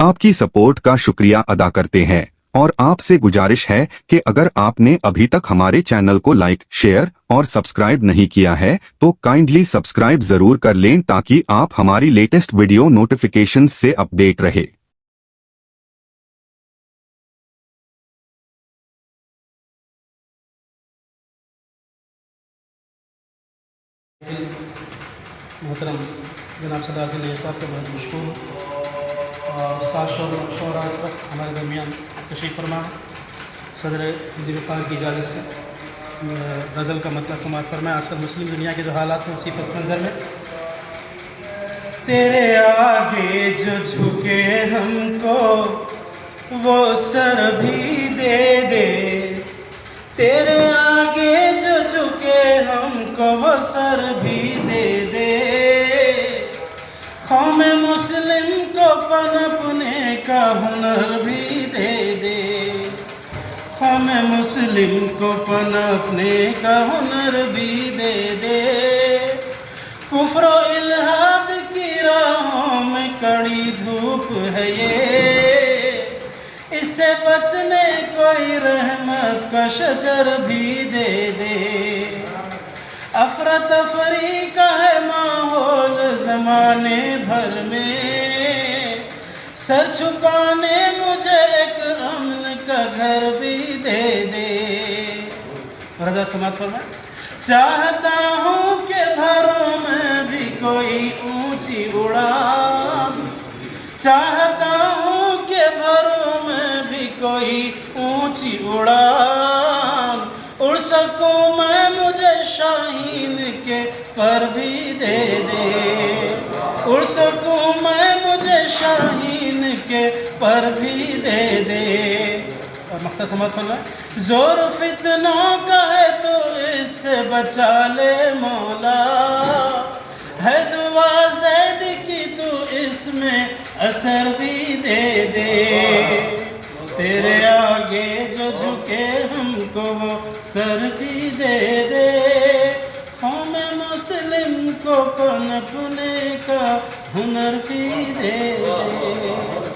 आपकी सपोर्ट का शुक्रिया अदा करते हैं और आपसे गुजारिश है कि अगर आपने अभी तक हमारे चैनल को लाइक, शेयर और सब्सक्राइब नहीं किया है तो काइंडली सब्सक्राइब जरूर कर लें ताकि आप हमारी लेटेस्ट वीडियो नोटिफिकेशंस से अपडेट रहे। मोहतरम जनाब सदाउद्दीन साहब का बहुत मशकूर और उस्ताद शोरा इस वक्त हमारे दरमियान तशरीफ़ फरमा है। सदर वज़ीर ख़ान की इजाज़त से गज़ल का मतलब समाअत फरमाएं। आजकल मुस्लिम दुनिया के जो हालात हैं उसी पस मंज़र में तेरे आगे जो झुके हमको वो सर भी दे दे, तेरे आगे जो झुके हमको वो सर भी दे दे, कौम मुस्लिम को पनपने का हुनर भी दे दे, कौम मुस्लिम को पनपने का हुनर भी दे दे। कुफ्र व इल्हाद की राहों में कड़ी धूप है ये, इससे बचने कोई रहमत का शजर भी दे दे। अफरा-तफरी का है माहौल ज़माने भर में, सर झुकाने मुझे एक अमन का घर भी दे दे। रज़ा समात फरमाए। चाहता हूँ कि भरों में भी कोई ऊंची उड़ान, चाहता हूँ कि भरों में भी कोई ऊंची उड़ान, उड़ सकूँ मैं मुझे शाहीन के पर भी दे दे, उड़ सकूँ मैं मुझे शाहीन के पर भी दे दे। और मख्तसमात फरमाए। जोर फितनों का है तो इससे बचा ले मौला, है दुआ ज़ैद की तू इसमें असर भी दे दे, तेरे आगे जो झुके हमको वो सर भी दे दे, कौम मुस्लिम को पनपने का हुनर भी दे दे।